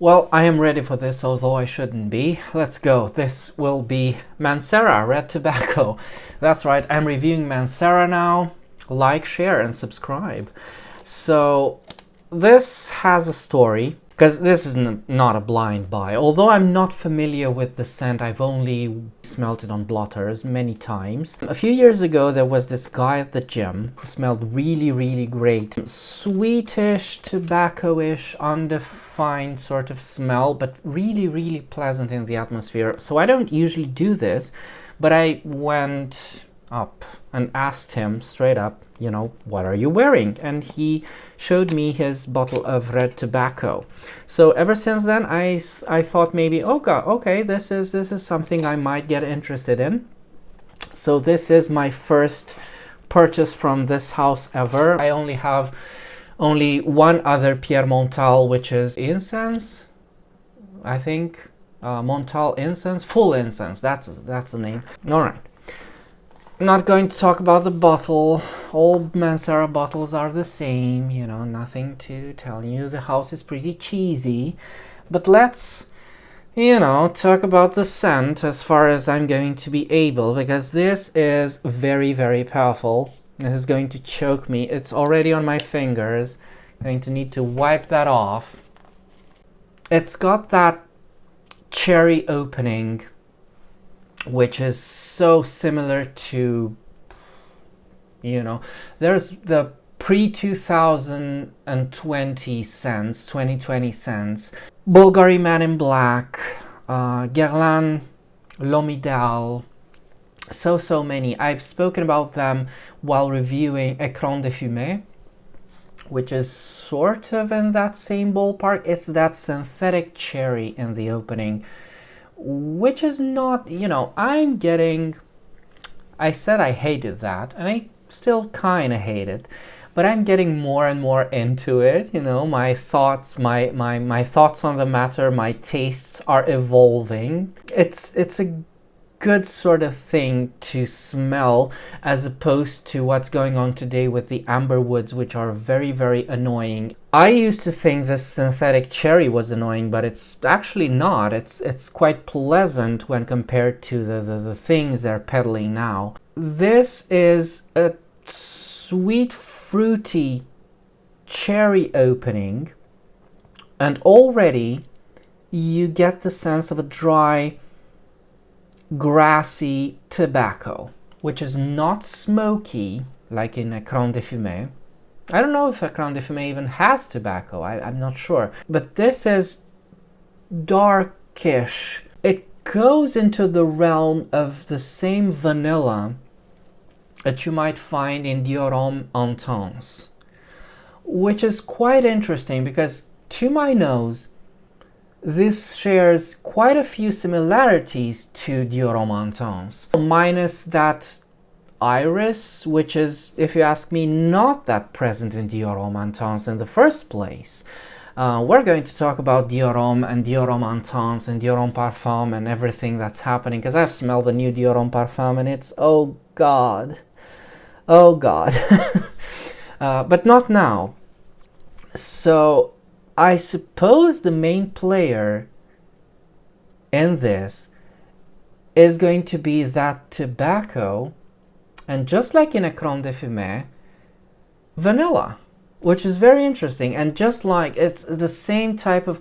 Well, I am ready for this, although I shouldn't be. Let's go. This will be Mancera, red tobacco. That's right, I'm reviewing Mancera now. Like, share, and subscribe. So, this has a story, because this is not a blind buy. Although I'm not familiar with the scent, I've only smelled it on blotters many times. A few years ago, there was this guy at the gym who smelled really, really great. Sweetish, tobacco-ish, undefined sort of smell, but really, really pleasant in the atmosphere. So I don't usually do this, but I went up and asked him straight up, you know, what are you wearing? And he showed me his bottle of red tobacco. So ever since then, I thought maybe, oh god, okay, this is something I might get interested in. So this is my first purchase from this house ever. I only have one other Pierre Montal, which is incense, I think. Montal incense, full incense, that's the name. All right. Not going to talk about the bottle. All Mancera bottles are the same, you know, nothing to tell you. The house is pretty cheesy. But let's, you know, talk about the scent as far as I'm going to be able, because this is very, very powerful. This is going to choke me. It's already on my fingers. I'm going to need to wipe that off. It's got that cherry opening, which is so similar to, you know, there's the pre-2020 scents, 2020 scents, Bulgari Man in Black, Guerlain, L'Omidal, so many. I've spoken about them while reviewing Écran de Fumée, which is sort of in that same ballpark. It's that synthetic cherry in the opening, which is not, you know, I said I hated that, and I still kind of hate it, but I'm getting more and more into it, you know, my thoughts on the matter, my tastes are evolving. It's a good sort of thing to smell, as opposed to what's going on today with the amber woods, which are very, very annoying. I used to think this synthetic cherry was annoying, but it's actually not. It's quite pleasant when compared to the things they're peddling now. This is a sweet, fruity cherry opening, and already you get the sense of a dry, grassy tobacco, which is not smoky like in Écran de Fumée. I don't know if Écran de Fumée even has tobacco, I'm not sure. But this is darkish. It goes into the realm of the same vanilla that you might find in Dior Intense, which is quite interesting because, to my nose, this shares quite a few similarities to Dior Intense, minus that iris, which is, if you ask me, not that present in Dior Intense in the first place. We're going to talk about Dior and Dior Intense and Dior Parfum and everything that's happening, because I've smelled the new Dior Parfum and it's, oh god, but not now. So I suppose the main player in this is going to be that tobacco, and just like in Écran de Fumée, vanilla, which is very interesting. And just like it's the same type of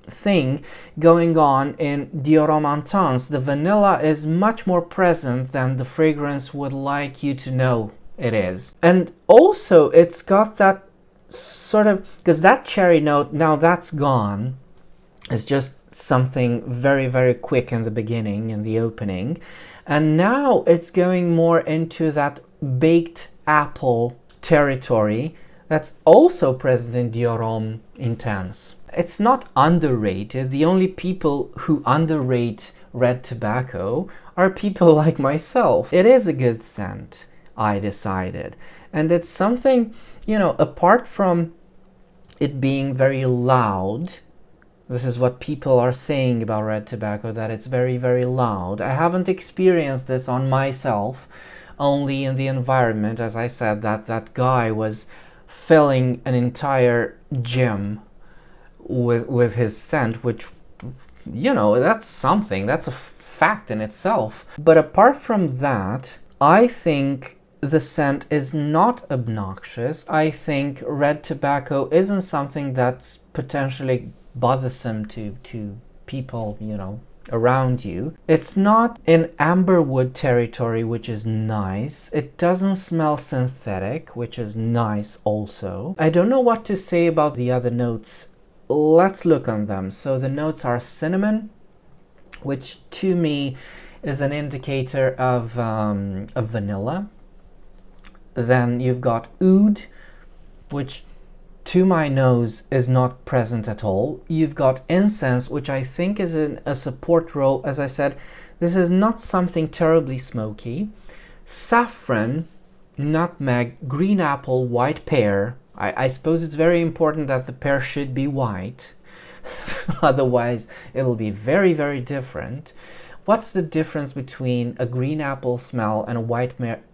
thing going on in Dior Intense, the vanilla is much more present than the fragrance would like you to know it is. And also it's got that sort of, because that cherry note, now that's gone. It's just something very, very quick in the beginning, in the opening, and now it's going more into that baked apple territory that's also present in Dior Intense. It's not underrated. The only people who underrate red tobacco are people like myself. It is a good scent, I decided, and it's something, you know, apart from it being very loud. This is what people are saying about red tobacco, that it's very, very loud. I haven't experienced this on myself, only in the environment. As I said, that guy was filling an entire gym with his scent, which, you know, that's something, that's a fact in itself. But apart from that, I think the scent is not obnoxious. I think red tobacco isn't something that's potentially bothersome to people, you know, around you. It's not in amberwood territory, which is nice. It doesn't smell synthetic, which is nice also. I don't know what to say about the other notes. Let's look on them. So the notes are cinnamon, which to me is an indicator of vanilla. Then you've got oud, which to my nose is not present at all. You've got incense, which I think is in a support role. As I said, this is not something terribly smoky. Saffron, nutmeg, green apple, white pear. I suppose it's very important that the pear should be white. Otherwise, it'll be very, very different. What's the difference between a green apple smell and a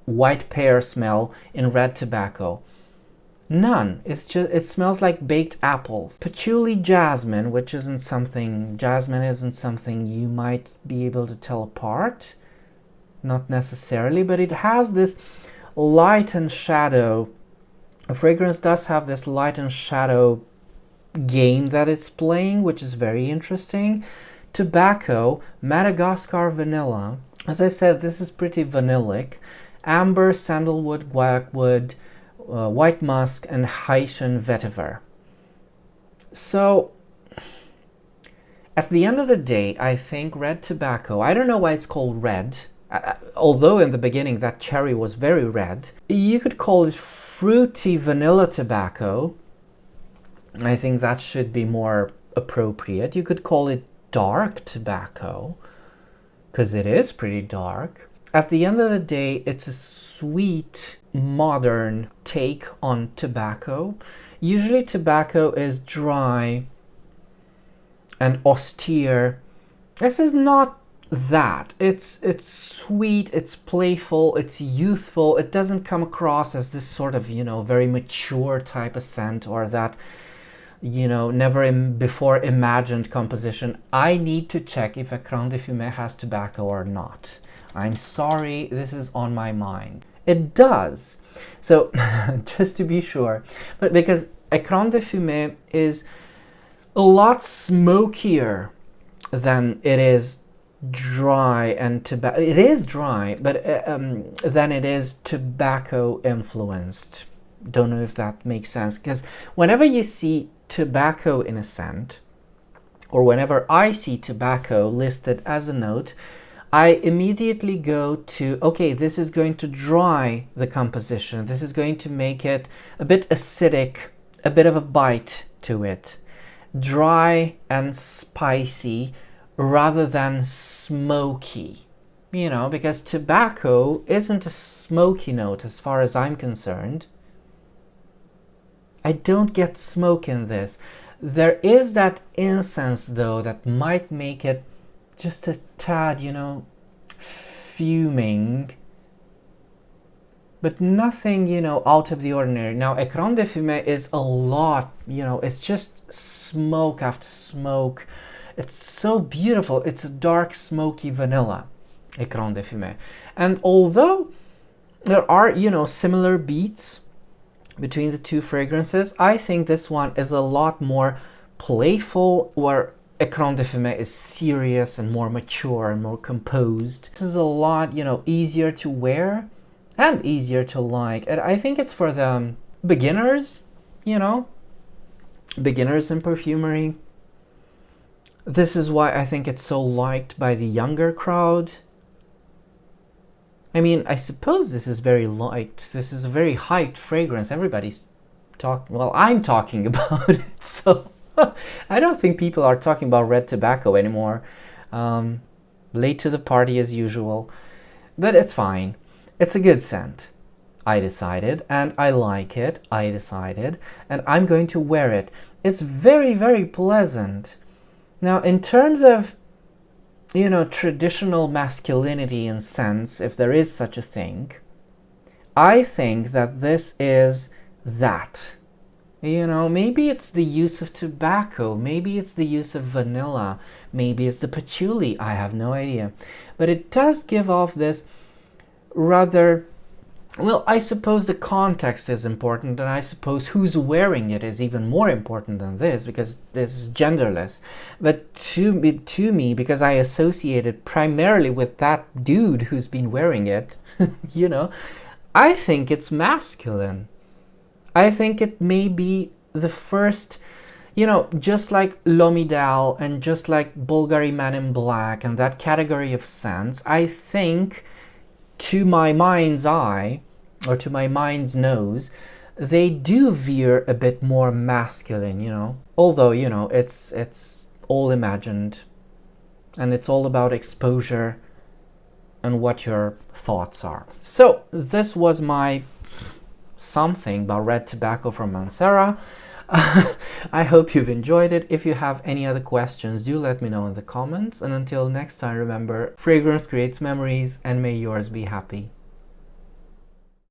white pear smell in red tobacco? None. It's just, it smells like baked apples. Patchouli, jasmine, which isn't something, jasmine isn't something you might be able to tell apart. Not necessarily, but it has this light and shadow. A fragrance does have this light and shadow game that it's playing, which is very interesting. Tobacco, Madagascar vanilla. As I said, this is pretty vanillic. Amber, sandalwood, guaiac, white musk, and Haitian vetiver. So, at the end of the day, I think red tobacco, I don't know why it's called red, although in the beginning that cherry was very red. You could call it fruity vanilla tobacco. I think that should be more appropriate. You could call it dark tobacco, because it is pretty dark. At the end of the day, it's a sweet, modern take on tobacco. Usually tobacco is dry and austere. This is not that. It's sweet, it's playful, it's youthful. It doesn't come across as this sort of, you know, very mature type of scent, or that, you know, never before imagined composition. I need to check if Écran de Fumée has tobacco or not. I'm sorry, this is on my mind. It does. So, just to be sure, but because Écran de Fumée is a lot smokier than it is dry and tobacco. It is dry, but than it is tobacco influenced. Don't know if that makes sense, because whenever you see tobacco in a scent, or whenever I see tobacco listed as a note, I immediately go to, okay, this is going to dry the composition. This is going to make it a bit acidic, a bit of a bite to it. Dry and spicy rather than smoky. You know, because tobacco isn't a smoky note as far as I'm concerned. I don't get smoke in this. There is that incense though that might make it just a tad, you know, fuming, but nothing, you know, out of the ordinary. Now, Écran de Fumée is a lot, you know, it's just smoke after smoke. It's so beautiful. It's a dark, smoky vanilla, Écran de Fumée. And although there are, you know, similar beats between the two fragrances, I think this one is a lot more playful, where Écran de Fumée is serious and more mature and more composed. This is a lot, you know, easier to wear and easier to like. And I think it's for the beginners, you know, beginners in perfumery. This is why I think it's so liked by the younger crowd. I mean, I suppose this is very liked. This is a very hyped fragrance. Everybody's talking, well, I'm talking about it, so I don't think people are talking about red tobacco anymore. Late to the party as usual, but it's fine. It's a good scent, I decided, and I like it, I decided, and I'm going to wear it. It's very, very pleasant. Now, in terms of, you know, traditional masculinity in scents, if there is such a thing, I think that this is that. You know, maybe it's the use of tobacco, maybe it's the use of vanilla, maybe it's the patchouli, I have no idea. But it does give off this rather, well, I suppose the context is important, and I suppose who's wearing it is even more important than this, because this is genderless. But to me, because I associate it primarily with that dude who's been wearing it, you know, I think it's masculine. I think it may be the first, you know, just like Lomidal and just like Bulgari Man in Black and that category of scents, I think to my mind's eye, or to my mind's nose, they do veer a bit more masculine, you know. Although, you know, it's all imagined, and it's all about exposure and what your thoughts are. So this was my something about red tobacco from Mancera. I hope you've enjoyed it. If you have any other questions, do let me know in the comments. And until next time, remember, fragrance creates memories, and may yours be happy.